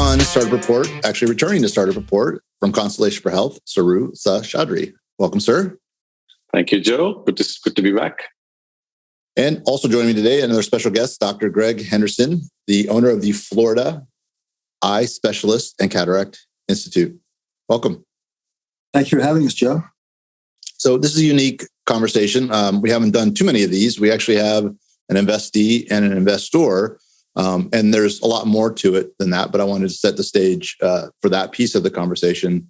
on Startup Report, actually returning to Startup Report from Constellation for Health, Saru Seshadri. Welcome, sir. Thank you, Joe. Good to be back. And also joining me today, another special guest, Dr. Greg Henderson, the owner of the Florida Eye Specialist and Cataract Institute. Welcome. Thank you for having us, Joe. So this is a unique conversation. We haven't done too many of these. We actually have an investee and an investor, and there's a lot more to it than that. But I wanted to set the stage for that piece of the conversation,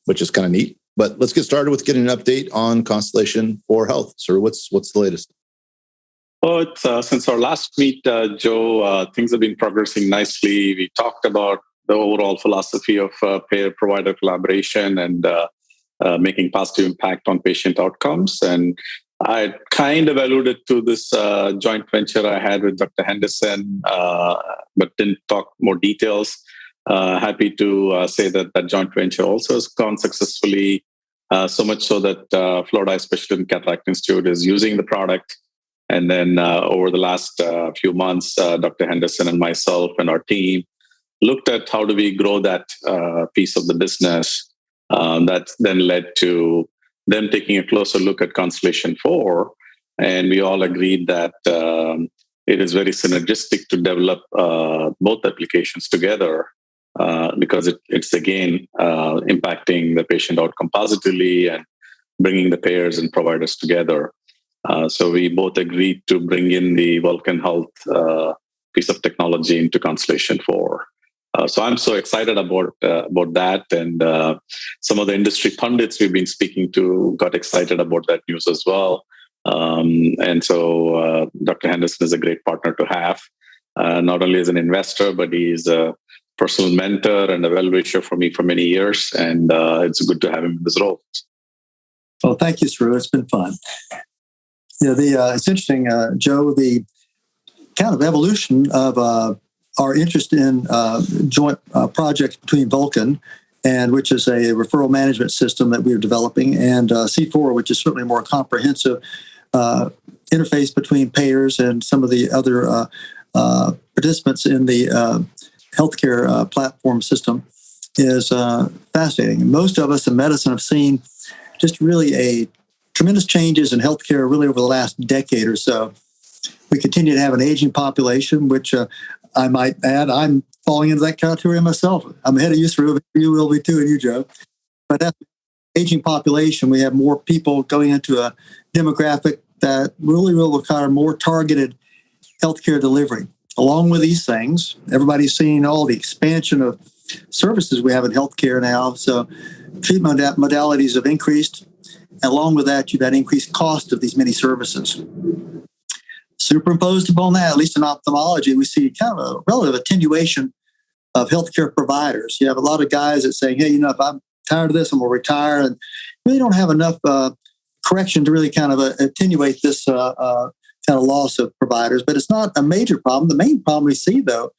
which is kind of neat. But let's get started with getting an update on Constellation for Health. Sir, what's the latest? Well, since our last meet, Joe, things have been progressing nicely. We talked about the overall philosophy of payer-provider collaboration and making positive impact on patient outcomes. And I kind of alluded to this joint venture I had with Dr. Henderson, but didn't talk more details. Happy to say that that joint venture also has gone successfully, so much so that Florida Eye Specialist and Cataract Institute is using the product. And then over the last few months, Dr. Henderson and myself and our team looked at how do we grow that piece of the business. That then led to them taking a closer look at Constellation 4. And we all agreed that it is very synergistic to develop both applications together because it's again impacting the patient outcome positively and bringing the payers and providers together. So we both agreed to bring in the Vulcan Health piece of technology into Constellation 4. So I'm so excited about that, and some of the industry pundits we've been speaking to got excited about that news as well. And so Dr. Henderson is a great partner to have, not only as an investor, but he's a personal mentor and a well-wisher for me for many years, and it's good to have him in this role. Well, thank you, Saru. It's been fun. It's interesting, Joe, the kind of evolution of our interest in joint projects between Vulcan, and which is a referral management system that we're developing, and C4, which is certainly a more comprehensive interface between payers and some of the other participants in the healthcare platform system, is fascinating. Most of us in medicine have seen just really a tremendous changes in healthcare really over the last decade or so. We continue to have an aging population, which I might add, I'm falling into that category myself. I'm ahead of you, Saru. You will be too, and you, Joe. But that aging population, we have more people going into a demographic that really will require more targeted healthcare delivery. Along with these things, everybody's seeing all the expansion of services we have in healthcare now. So treatment modalities have increased. Along with that, you've had increased cost of these many services. Superimposed upon that, at least in ophthalmology, we see kind of a relative attenuation of healthcare providers. You have a lot of guys that say, hey, if I'm tired of this, I'm going to retire, and really don't have enough correction to really kind of attenuate this kind of loss of providers. But it's not a major problem. The main problem we see, though,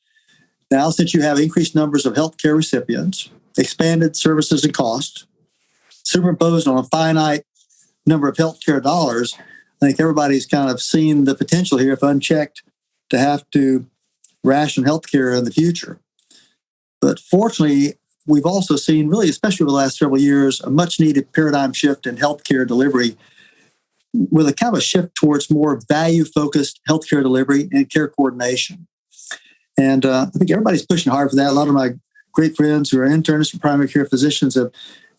now since you have increased numbers of healthcare recipients, expanded services and costs, superimposed on a finite number of healthcare dollars, I think everybody's kind of seen the potential here, if unchecked, to have to ration healthcare in the future. But fortunately, we've also seen, really, especially over the last several years, a much-needed paradigm shift in healthcare delivery, with a kind of a shift towards more value-focused healthcare delivery and care coordination. And I think everybody's pushing hard for that. A lot of my great friends who are internists and primary care physicians have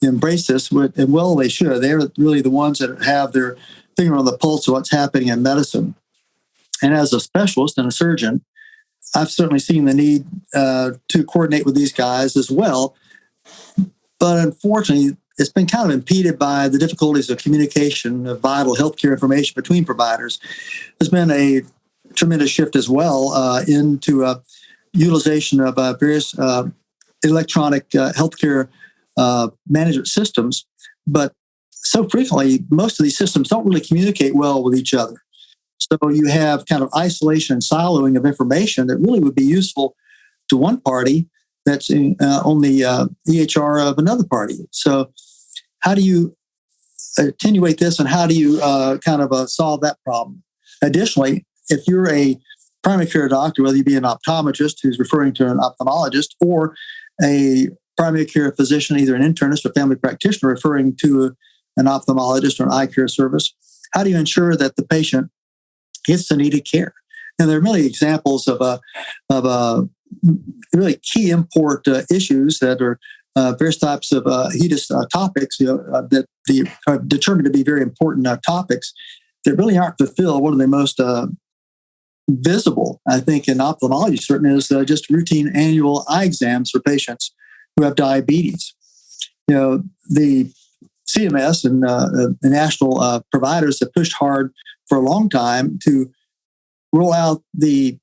embraced this, and well, they should. They're really the ones that have their finger on the pulse of what's happening in medicine. And as a specialist and a surgeon, I've certainly seen the need to coordinate with these guys as well. But unfortunately, it's been kind of impeded by the difficulties of communication of vital healthcare information between providers. There's been a tremendous shift as well into utilization of various electronic healthcare management systems. But so frequently, most of these systems don't really communicate well with each other. So you have kind of isolation and siloing of information that really would be useful to one party that's on the EHR of another party. So how do you attenuate this, and how do you solve that problem? Additionally, if you're a primary care doctor, whether you be an optometrist who's referring to an ophthalmologist, or a primary care physician, either an internist or family practitioner referring to an ophthalmologist or an eye care service, how do you ensure that the patient gets the needed care? And there are many examples of really key import issues that are various types of heated topics that are determined to be very important topics that really aren't fulfilled. One of the most visible, I think, in ophthalmology certainly is just routine annual eye exams for patients who have diabetes. The CMS and the national providers have pushed hard for a long time to roll out the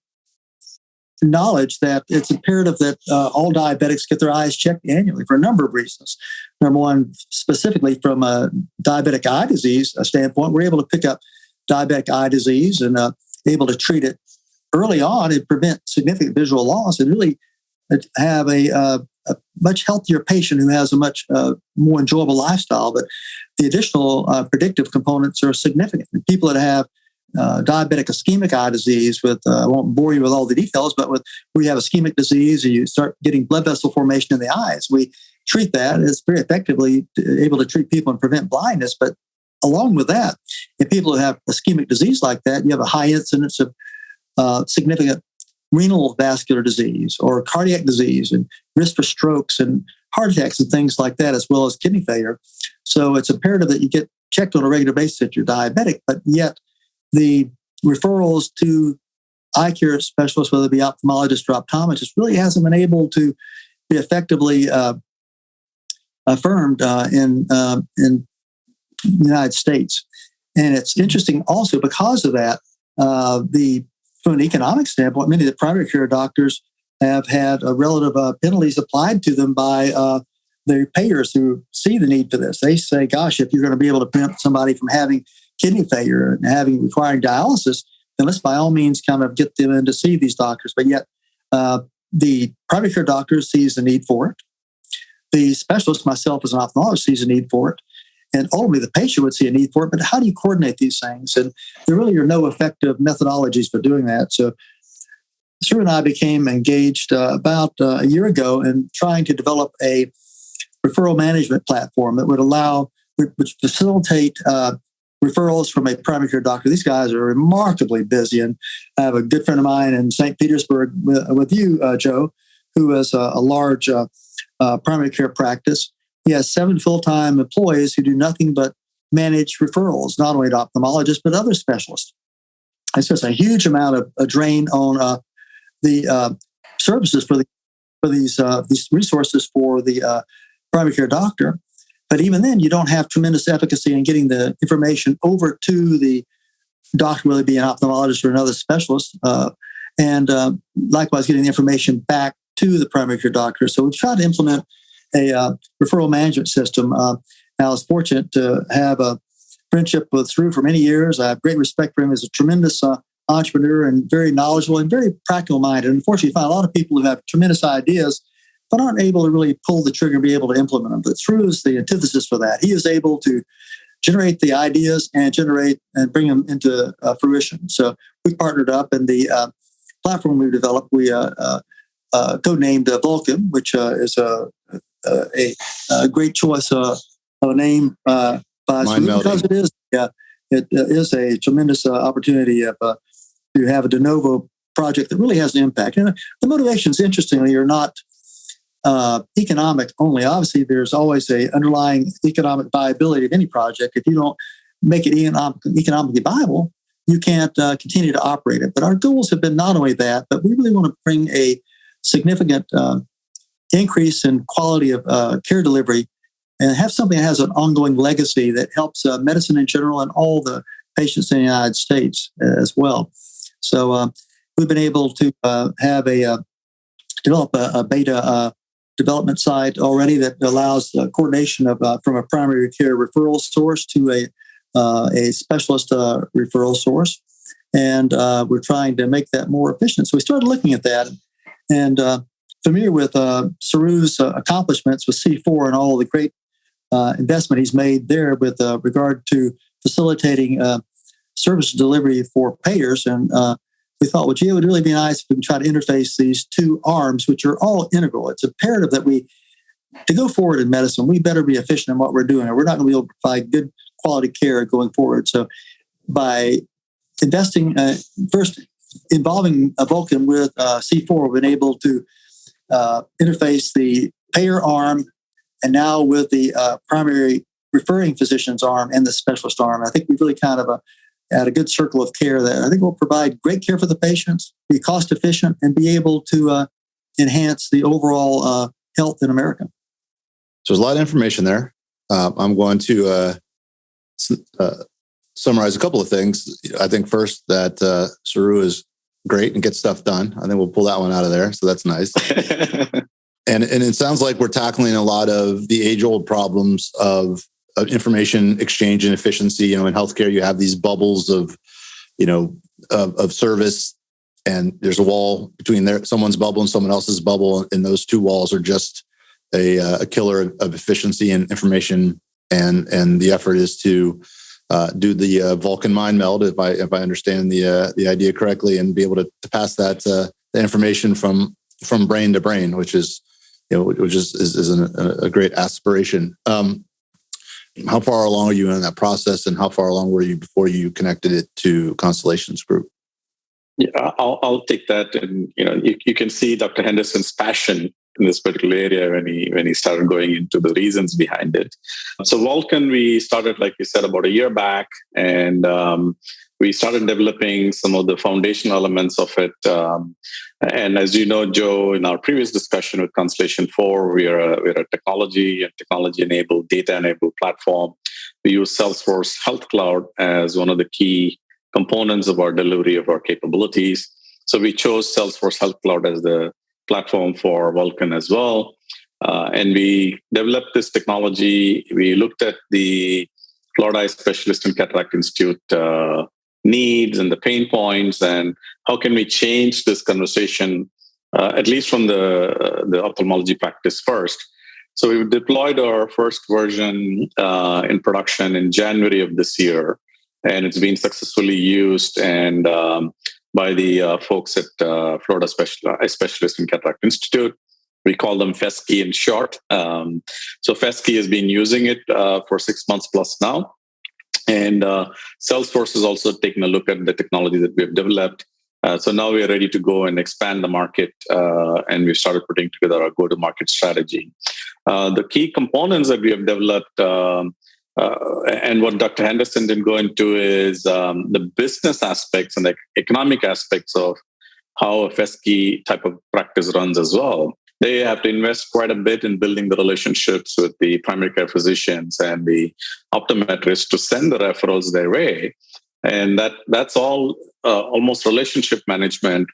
knowledge that it's imperative that all diabetics get their eyes checked annually for a number of reasons. Number one, specifically from a diabetic eye disease standpoint, we're able to pick up diabetic eye disease and able to treat it early on and prevent significant visual loss and really have a much healthier patient who has a much more enjoyable lifestyle. But the additional predictive components are significant. People that have diabetic ischemic eye disease with, I won't bore you with all the details, but where you have ischemic disease and you start getting blood vessel formation in the eyes, we treat that. It's very effectively able to treat people and prevent blindness. But along with that, in people who have ischemic disease like that, you have a high incidence of significant renal vascular disease or cardiac disease and risk for strokes and heart attacks and things like that, as well as kidney failure. So it's imperative that you get checked on a regular basis if you're diabetic, but yet the referrals to eye care specialists, whether it be ophthalmologist or optometrist, really hasn't been able to be effectively affirmed in the United States. And it's interesting also because of that, from an economic standpoint, many of the primary care doctors have had relative penalties applied to them by their payers who see the need for this. They say, gosh, if you're going to be able to prevent somebody from having kidney failure and requiring dialysis, then let's by all means kind of get them in to see these doctors. But yet the primary care doctor sees the need for it. The specialist, myself as an ophthalmologist, sees a need for it. And ultimately, the patient would see a need for it. But how do you coordinate these things? And there really are no effective methodologies for doing that. So Saru and I became engaged about a year ago in trying to develop a referral management platform that would which facilitate referrals from a primary care doctor. These guys are remarkably busy. And I have a good friend of mine in St. Petersburg with you, Joe, who has a large primary care practice. He has 7 full-time employees who do nothing but manage referrals, not only to ophthalmologists, but other specialists. It's just a huge amount of a drain on the services for these resources for the primary care doctor. But even then, you don't have tremendous efficacy in getting the information over to the doctor, whether it be an ophthalmologist or another specialist, and likewise getting the information back to the primary care doctor. So we've tried to implement a referral management system. I was fortunate to have a friendship with Saru for many years. I have great respect for him as a tremendous entrepreneur and very knowledgeable and very practical minded. And unfortunately, you find a lot of people who have tremendous ideas but aren't able to really pull the trigger and be able to implement them. But Saru is the antithesis for that. He is able to generate the ideas and bring them into fruition. So we partnered up, and the platform we developed, we codenamed Vulcan, which is a great choice of a name by Saru, because it is a tremendous opportunity to have a de novo project that really has an impact. And the motivations, interestingly, are not economic only. Obviously, there's always a underlying economic viability of any project. If you don't make it economically viable, you can't continue to operate it. But our goals have been not only that, but we really want to bring a significant increase in quality of care delivery and have something that has an ongoing legacy that helps medicine in general and all the patients in the United States as well. So we've been able to develop a beta development site already that allows coordination of from a primary care referral source to a specialist referral source. And we're trying to make that more efficient. So we started looking at that and familiar with Saru's accomplishments with C4 and all the great investment he's made there with regard to facilitating service delivery for payers. And we thought, well, gee, it would really be nice if we can try to interface these two arms, which are all integral. It's imperative that to go forward in medicine, we better be efficient in what we're doing, or we're not going to be able to provide good quality care going forward. So by investing, first involving a Vulcan with C4, we've been able to interface the payer arm, and now with the primary referring physician's arm and the specialist arm. I think we've really kind of had a good circle of care that I think will provide great care for the patients, be cost efficient, and be able to enhance the overall health in America. So there's a lot of information there. I'm going to summarize a couple of things. I think first that Saru is great and gets stuff done. I think we'll pull that one out of there. So that's nice. And it sounds like we're tackling a lot of the age-old problems of information exchange and efficiency. In healthcare, you have these bubbles of service, and there's a wall between someone's bubble and someone else's bubble, and those two walls are just a killer of efficiency and information. And the effort is to do the Vulcan mind meld, if I understand the idea correctly, and be able to pass that the information from brain to brain, which is a great aspiration. How far along are you in that process, and how far along were you before you connected it to Constellation's group? Yeah, I'll take that, and you can see Dr. Henderson's passion in this particular area when he started going into the reasons behind it. So Vulcan, we started, like you said, about a year back, and we started developing some of the foundational elements of it. And as you know, Joe, in our previous discussion with Constellation4, we're a technology-enabled, data-enabled platform. We use Salesforce Health Cloud as one of the key components of our delivery of our capabilities. So we chose Salesforce Health Cloud as the platform for Vulcan as well. And we developed this technology. We looked at the Florida Eye Specialist and Cataract Institute needs and the pain points, and how can we change this conversation, at least from the ophthalmology practice first. So we deployed our first version in production in January of this year, and it's been successfully used and by the folks at Florida Eye Specialist and Cataract Institute. We call them FESCI in short. So FESCI has been using it for 6 months plus now. And Salesforce has also taken a look at the technology that we have developed. So now we are ready to go and expand the market, and we've started putting together our go-to-market strategy. The key components that we have developed, and what Dr. Henderson didn't go into, is the business aspects and the economic aspects of how a FESCI type of practice runs as well. They have to invest quite a bit in building the relationships with the primary care physicians and the optometrists to send the referrals their way. And that's all almost relationship management.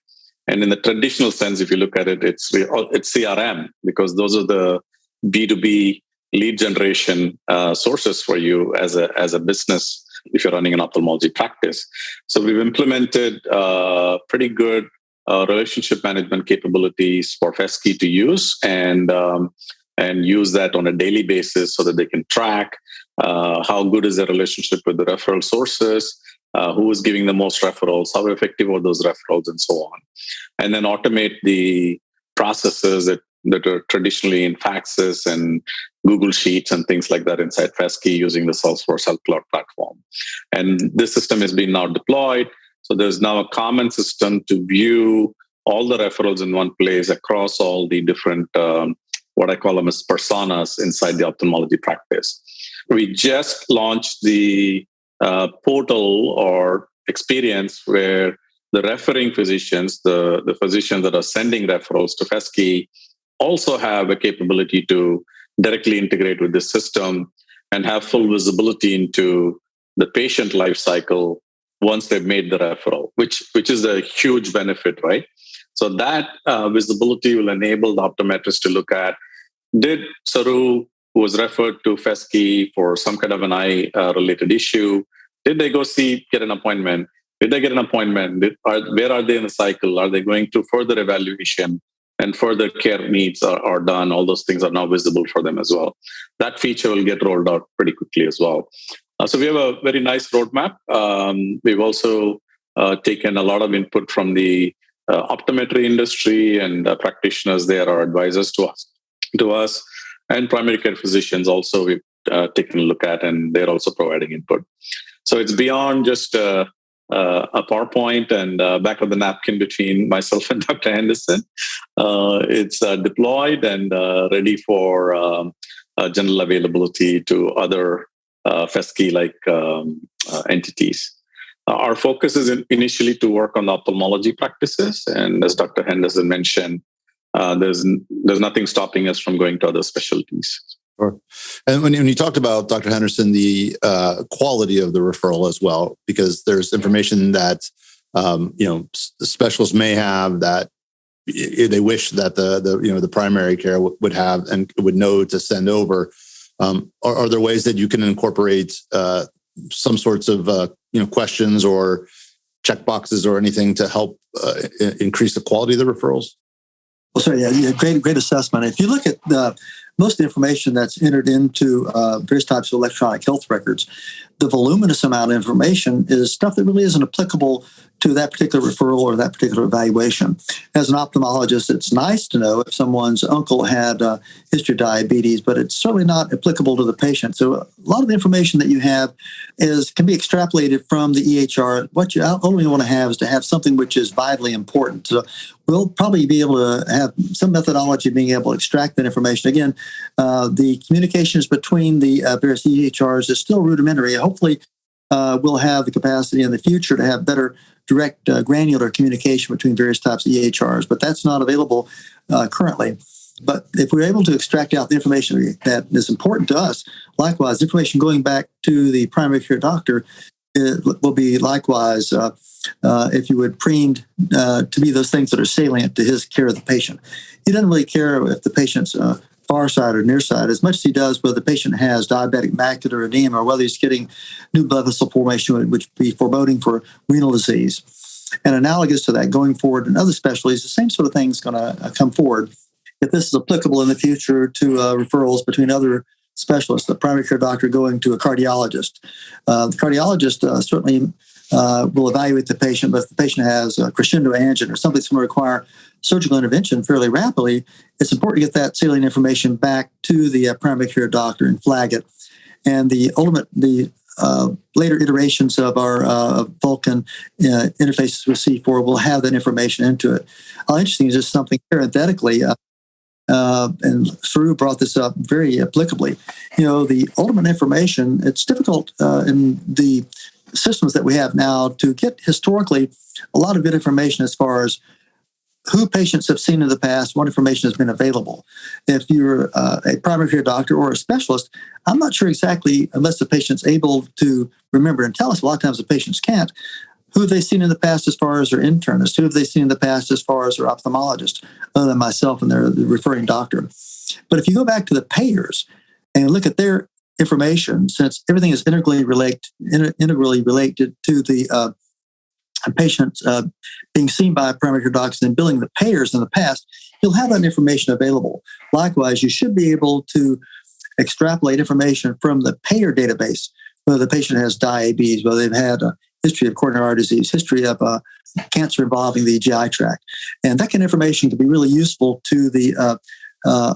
And in the traditional sense, if you look at it, it's CRM, because those are the B2B lead generation sources for you as a business if you're running an ophthalmology practice. So we've implemented pretty good relationship management capabilities for FESCI to use and use that on a daily basis so that they can track how good is their relationship with the referral sources, who is giving the most referrals, how effective are those referrals, and so on. And then automate the processes that are traditionally in faxes and Google Sheets and things like that inside FESCI using the Salesforce Health Cloud platform. And this system has been now deployed. So there's now a common system to view all the referrals in one place across all the different, what I call them as personas inside the ophthalmology practice. We just launched the portal or experience where the referring physicians, the physicians that are sending referrals to FESCI, also have a capability to directly integrate with the system and have full visibility into the patient life cycle once they've made the referral, which is a huge benefit, right? So that visibility will enable the optometrist to look at, did Saru, who was referred to FESCI for some kind of an eye-related issue, did they go get an appointment? Did they get an appointment? Where are they in the cycle? Are they going through further evaluation and further care needs are done? All those things are now visible for them as well. That feature will get rolled out pretty quickly as well. So we have a very nice roadmap. We've also taken a lot of input from the optometry industry and practitioners there are advisors to us, and primary care physicians also we've taken a look at, and they're also providing input. So it's beyond just a PowerPoint and back of the napkin between myself and Dr. Henderson. It's deployed and ready for general availability to other FESCI-like entities. Our focus is initially to work on ophthalmology practices, and as Dr. Henderson mentioned, there's nothing stopping us from going to other specialties. Sure. And when you talked about, Dr. Henderson, the quality of the referral as well, because there's information that specialists may have that they wish that the primary care would have and would know to send over. Are there ways that you can incorporate some sorts of questions or checkboxes or anything to help increase the quality of the referrals? Well, sorry, yeah, great assessment. If you look at most of the information that's entered into various types of electronic health records, the voluminous amount of information is stuff that really isn't applicable to that particular referral or that particular evaluation. As an ophthalmologist, it's nice to know if someone's uncle had a history of diabetes, but it's certainly not applicable to the patient. So a lot of the information that you have can be extrapolated from the EHR. What you only want to have is to have something which is vitally important. So we'll probably be able to have some methodology of being able to extract that information. Again, the communications between the various EHRs is still rudimentary. Hopefully, we'll have the capacity in the future to have better direct granular communication between various types of EHRs, but that's not available currently. But if we're able to extract out the information that is important to us, likewise, information going back to the primary care doctor will be likewise, if you would, preened to be those things that are salient to his care of the patient. He doesn't really care if the patient's far side or near side as much as he does whether the patient has diabetic macular edema or whether he's getting new blood vessel formation, which would be foreboding for renal disease. And analogous to that, going forward in other specialties, the same sort of thing is going to come forward. If this is applicable in the future to referrals between other specialists, the primary care doctor going to a cardiologist. The cardiologist certainly will evaluate the patient, but if the patient has a crescendo angina or something that's going to require surgical intervention fairly rapidly, it's important to get that salient information back to the primary care doctor and flag it. And the later iterations of our Vulcan interfaces with C4 will have that information into it. Interesting is just something parenthetically, and Saru brought this up very applicably. The ultimate information, it's difficult in the systems that we have now to get historically a lot of good information as far as who patients have seen in the past, what information has been available. If you're a primary care doctor or a specialist, I'm not sure exactly, unless the patient's able to remember and tell us, a lot of times the patients can't, who have they seen in the past as far as their internist? Who have they seen in the past as far as their ophthalmologist, other than myself and their referring doctor? But if you go back to the payers and look at their information, since everything is integrally related to the patients being seen by primary care doctors and billing the payers in the past, you'll have that information available. Likewise, you should be able to extrapolate information from the payer database, whether the patient has diabetes, whether they've had a history of coronary artery disease, history of cancer involving the GI tract. And that kind of information can be really useful to the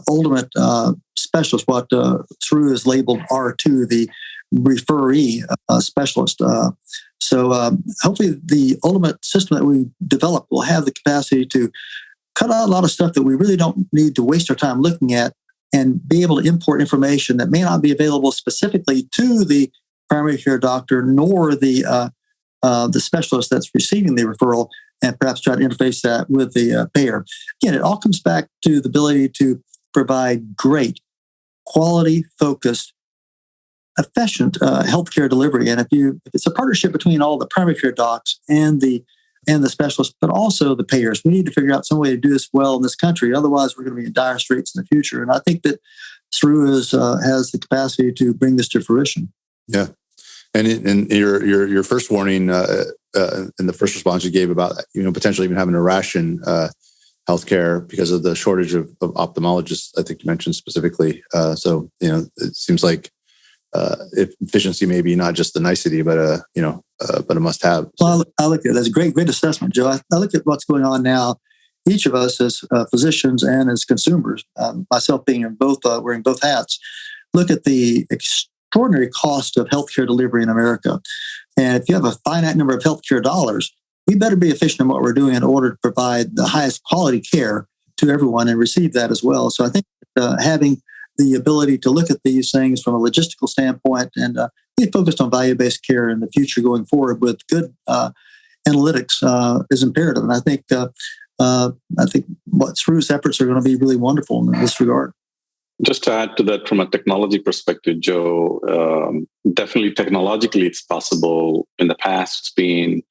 ultimate specialist, what Saru is labeled R2, the referee specialist. So hopefully the ultimate system that we develop will have the capacity to cut out a lot of stuff that we really don't need to waste our time looking at and be able to import information that may not be available specifically to the primary care doctor nor the specialist that's receiving the referral, and perhaps try to interface that with the payer. Again, it all comes back to the ability to provide great, quality-focused, efficient healthcare delivery. And if it's a partnership between all the primary care docs and the specialists, but also the payers, we need to figure out some way to do this well in this country. Otherwise, we're going to be in dire straits in the future. And I think that Saru has the capacity to bring this to fruition. Yeah. And in your first warning, in the first response you gave about potentially even having to ration healthcare because of the shortage of ophthalmologists, I think you mentioned specifically. So it seems like if efficiency may be not just a nicety, but a must-have. Well, I look at that's a great assessment, Joe. I look at what's going on now. Each of us as physicians and as consumers, myself being in both, wearing both hats, look at the extraordinary cost of healthcare delivery in America. And if you have a finite number of healthcare dollars, we better be efficient in what we're doing in order to provide the highest quality care to everyone and receive that as well. So I think having the ability to look at these things from a logistical standpoint and be focused on value-based care in the future going forward with good analytics is imperative. And I think what Saru's efforts are going to be really wonderful in this regard. Just to add to that from a technology perspective, Joe, definitely technologically it's possible. In the past, it's been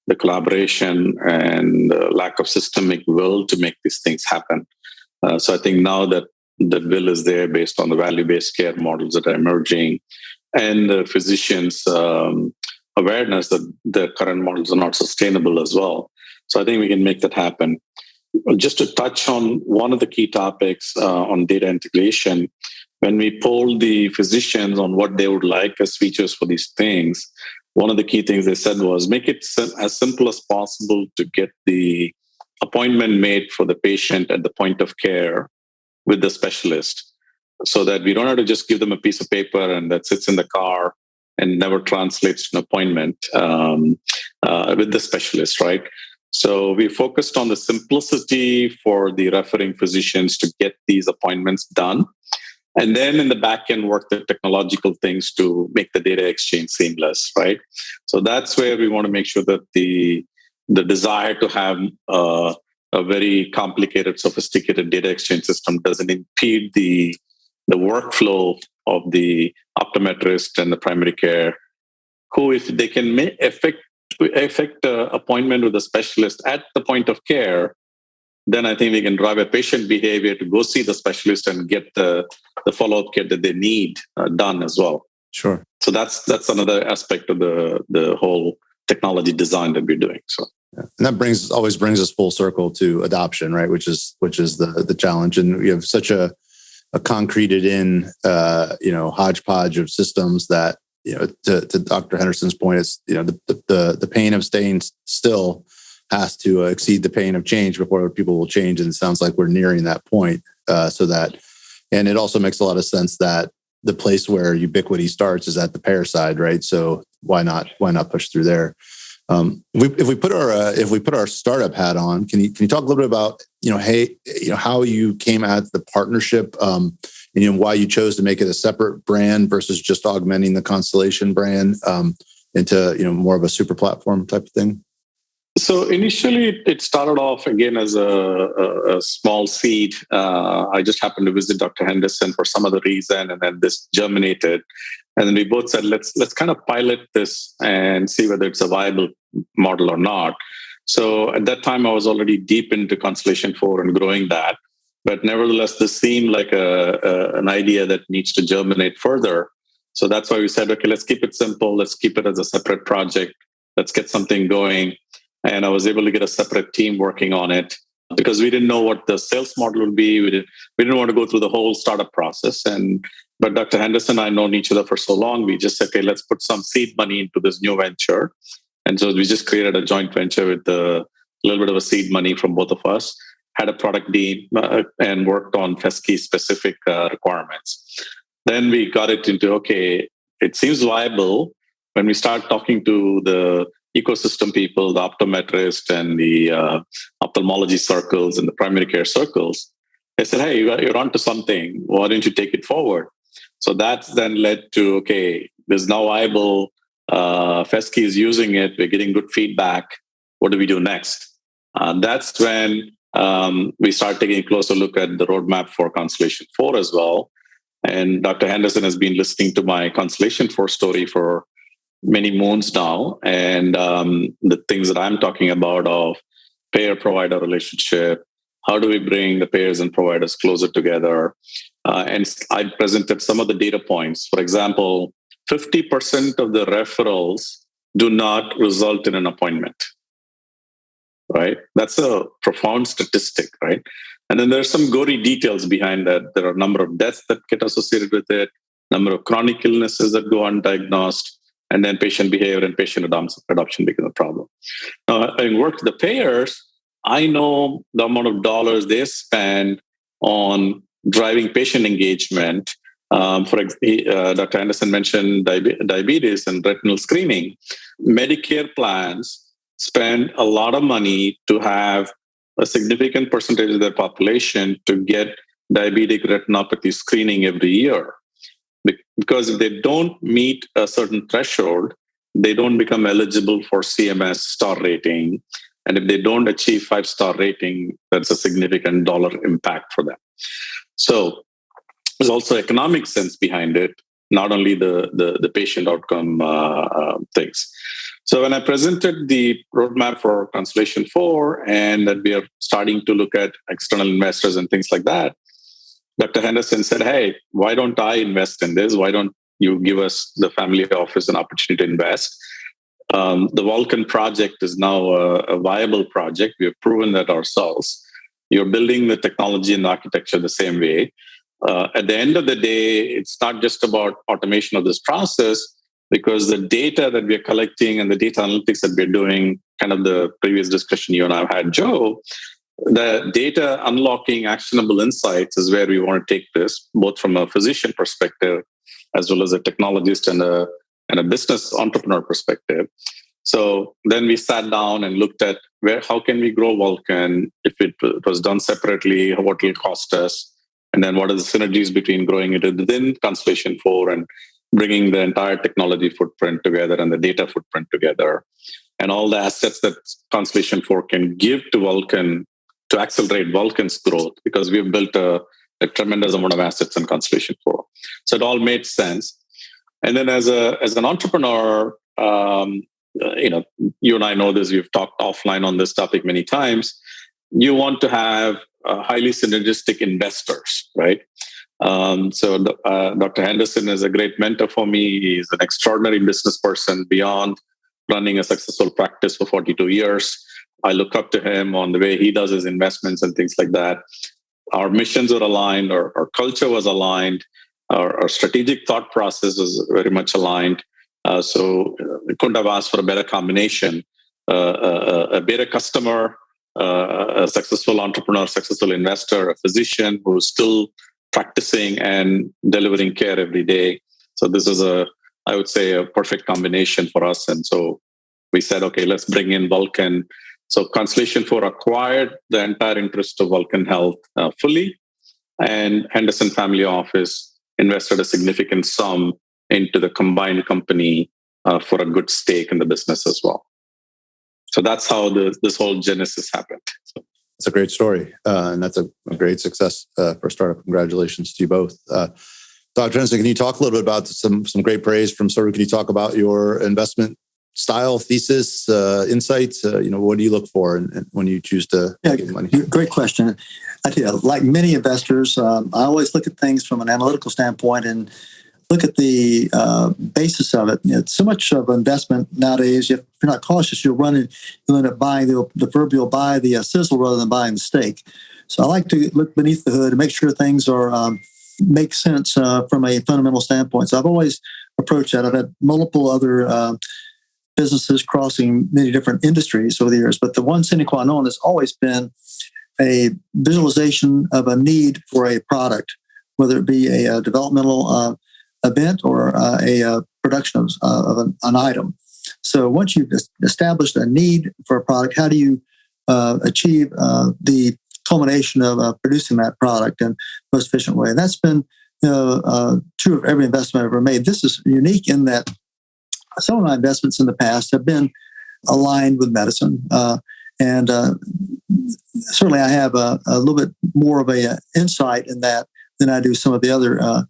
the collaboration and the lack of systemic will to make these things happen. So I think now that the will is there based on the value-based care models that are emerging and the physicians' awareness that the current models are not sustainable as well. So I think we can make that happen. Just to touch on one of the key topics on data integration, when we polled the physicians on what they would like as features for these things, one of the key things they said was make it as simple as possible to get the appointment made for the patient at the point of care with the specialist, so that we don't have to just give them a piece of paper and that sits in the car and never translates to an appointment with the specialist, right? So we focused on the simplicity for the referring physicians to get these appointments done. And then in the back end, work the technological things to make the data exchange seamless, right? So that's where we want to make sure that the desire to have a very complicated, sophisticated data exchange system doesn't impede the workflow of the optometrist and the primary care, who, if they can affect appointment with a specialist at the point of care, then I think we can drive a patient behavior to go see the specialist and get the follow-up care that they need done as well. Sure. So that's another aspect of the whole technology design that we're doing. So. And that always brings us full circle to adoption, right? Which is the challenge. And we have such a concreted in hodgepodge of systems that, to Dr. Henderson's point, it's the pain of staying still has to exceed the pain of change before people will change. And it sounds like we're nearing that point. And it also makes a lot of sense that the place where ubiquity starts is at the payer side, right? So why not push through there? If we put our startup hat on, can you talk a little bit about how you came at the partnership, and why you chose to make it a separate brand versus just augmenting the Constellation brand into more of a super platform type of thing? So initially, it started off again as a small seed. I just happened to visit Dr. Henderson for some other reason, and then this germinated. And then we both said, let's kind of pilot this and see whether it's a viable model or not. So at that time, I was already deep into Constellation4 and growing that. But nevertheless, this seemed like an idea that needs to germinate further. So that's why we said, okay, let's keep it simple. Let's keep it as a separate project. Let's get something going. And I was able to get a separate team working on it because we didn't know what the sales model would be. We didn't want to go through the whole startup process. But Dr. Henderson and I known each other for so long, we just said, okay, let's put some seed money into this new venture. And so we just created a joint venture with a little bit of a seed money from both of us, had a product team, and worked on FESCI specific requirements. Then we got it into, okay, it seems viable. When we start talking to the ecosystem people, the optometrists and the ophthalmology circles and the primary care circles, they said, hey, you're onto something. Why don't you take it forward? So that's then led to, okay, there's now viable. FESCI is using it. We're getting good feedback. What do we do next? That's when we start taking a closer look at the roadmap for Constellation4 as well. And Dr. Henderson has been listening to my Constellation4 story for many moons now. And the things that I'm talking about of payer-provider relationship, how do we bring the payers and providers closer together? And I presented some of the data points. For example, 50% of the referrals do not result in an appointment, right? That's a profound statistic, right? And then there's some gory details behind that. There are a number of deaths that get associated with it. number of chronic illnesses that go undiagnosed, and then patient behavior and patient adoption become a problem. Now, having worked with the payers, I know the amount of dollars they spend on driving patient engagement. Dr. Henderson mentioned diabetes and retinal screening. Medicare plans spend a lot of money to have a significant percentage of their population to get diabetic retinopathy screening every year. Because if they don't meet a certain threshold, they don't become eligible for CMS star rating. And if they don't achieve 5-star rating, that's a significant dollar impact for them. So there's also economic sense behind it, not only the patient outcome things. So when I presented the roadmap for Constellation4 and that we are starting to look at external investors and things like that, Dr. Henderson said, hey, why don't I invest in this? Why don't you give us, the family office, an opportunity to invest? The Vulcan project is now a viable project. We have proven that ourselves. You're building the technology and the architecture the same way. At the end of the day, it's not just about automation of this process, because the data that we're collecting and the data analytics that we're doing, kind of the previous discussion you and I have had, Joe, the data unlocking actionable insights is where we want to take this, both from a physician perspective, as well as a technologist and a business entrepreneur perspective. So then we sat down and looked at how can we grow Vulcan if it was done separately, what will it cost us, and then what are the synergies between growing it within Constellation4 and bringing the entire technology footprint together and the data footprint together, and all the assets that Constellation4 can give to Vulcan to accelerate Vulcan's growth, because we've built a tremendous amount of assets in Constellation4. So it all made sense. And then as an entrepreneur, you and I know this, we've talked offline on this topic many times. You want to have highly synergistic investors, right? So Dr. Henderson is a great mentor for me. He's an extraordinary business person beyond running a successful practice for 42 years. I look up to him on the way he does his investments and things like that. Our missions are aligned, our culture was aligned, our strategic thought process was very much aligned. So we couldn't have asked for a better combination, a better customer, a successful entrepreneur, successful investor, a physician who's still practicing and delivering care every day. So this is I would say, a perfect combination for us. And so we said, okay, let's bring in Vulcan. So Constellation4 acquired the entire interest of Vulcan Health fully, and Henderson Family Office invested a significant sum into the combined company for a good stake in the business as well. So that's how this whole genesis happened. So. It's a great story, and that's a great success for a startup. Congratulations to you both. Dr. Henderson, can you talk a little bit about some great praise from Saru? Can you talk about your investment style, thesis, insights? What do you look for when you choose to give money? Great question. I tell you, like many investors, I always look at things from an analytical standpoint and look at the basis of it. So much of investment nowadays, if you're not cautious, you'll end up buying the proverbial buy the sizzle rather than buying the steak. So I like to look beneath the hood and make sure things make sense from a fundamental standpoint. So I've always approached that. I've had multiple other businesses crossing many different industries over the years, but the one sine qua non has always been a visualization of a need for a product, whether it be a developmental event or a production of an item. So once you've established a need for a product, how do you achieve the culmination of producing that product in the most efficient way? And that's been true of every investment I've ever made. This is unique in that some of my investments in the past have been aligned with medicine. And certainly I have a little bit more of a insight in that than I do some of the other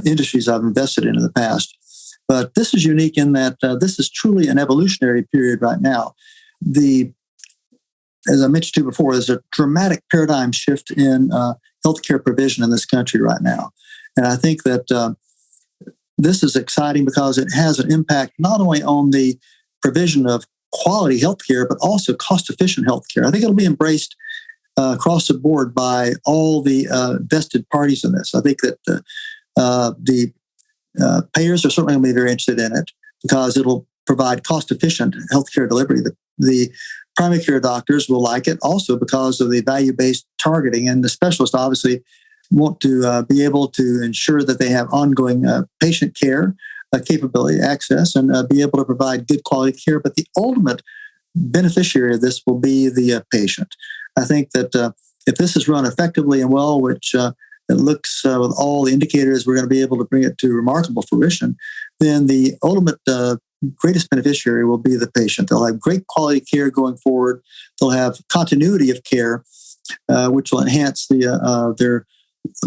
industries I've invested in the past. But this is unique in that this is truly an evolutionary period right now. As I mentioned to you before, there's a dramatic paradigm shift in healthcare provision in this country right now. And I think that this is exciting because it has an impact not only on the provision of quality healthcare, but also cost-efficient healthcare. I think it'll be embraced across the board by all the vested parties in this. I think that the Payers are certainly going to be very interested in it because it'll provide cost-efficient healthcare delivery. The primary care doctors will like it also because of the value-based targeting, and the specialists obviously want to be able to ensure that they have ongoing patient care capability, access, and be able to provide good quality care. But the ultimate beneficiary of this will be the patient. I think that if this is run effectively and well, which it looks with all the indicators, we're going to be able to bring it to remarkable fruition, then the ultimate greatest beneficiary will be the patient. They'll have great quality care going forward. They'll have continuity of care, which will enhance their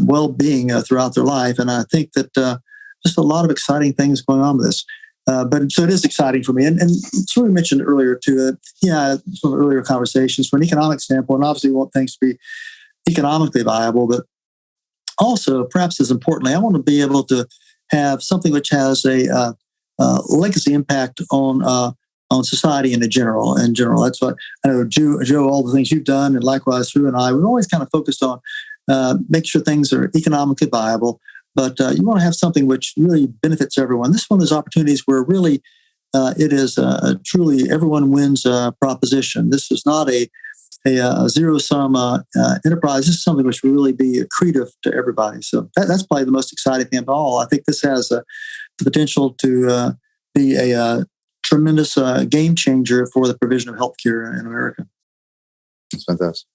well-being throughout their life. And I think that just a lot of exciting things going on with this. But so it is exciting for me. And sort of mentioned earlier too, some earlier conversations from an economic standpoint, obviously we want things to be economically viable, but also perhaps as importantly, I want to be able to have something which has a legacy impact on society in general. That's what I know, Joe, all the things you've done, and likewise Saru and I, we've always kind of focused on make sure things are economically viable. But you want to have something which really benefits everyone. This is one of those opportunities where really it is truly everyone wins proposition. This is not a zero-sum enterprise. This is something which will really be accretive to everybody. So that's probably the most exciting thing of all. I think this has the potential to be a tremendous game changer for the provision of healthcare in America. That's fantastic.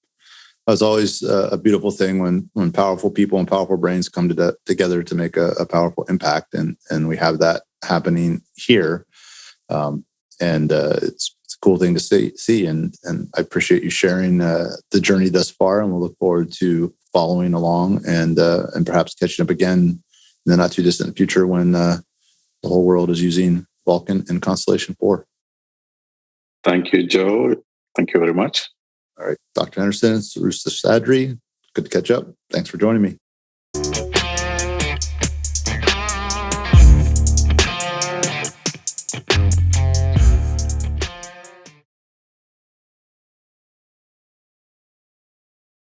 It's always a beautiful thing when powerful people and powerful brains come together to make a powerful impact, and we have that happening here. It's a cool thing to see, and I appreciate you sharing the journey thus far, and we'll look forward to following along and perhaps catching up again in the not too distant future when the whole world is using Vulcan and Constellation4. Thank you, Joe. Thank you very much. All right, Dr. Henderson, Saru Seshadri, good to catch up. Thanks for joining me.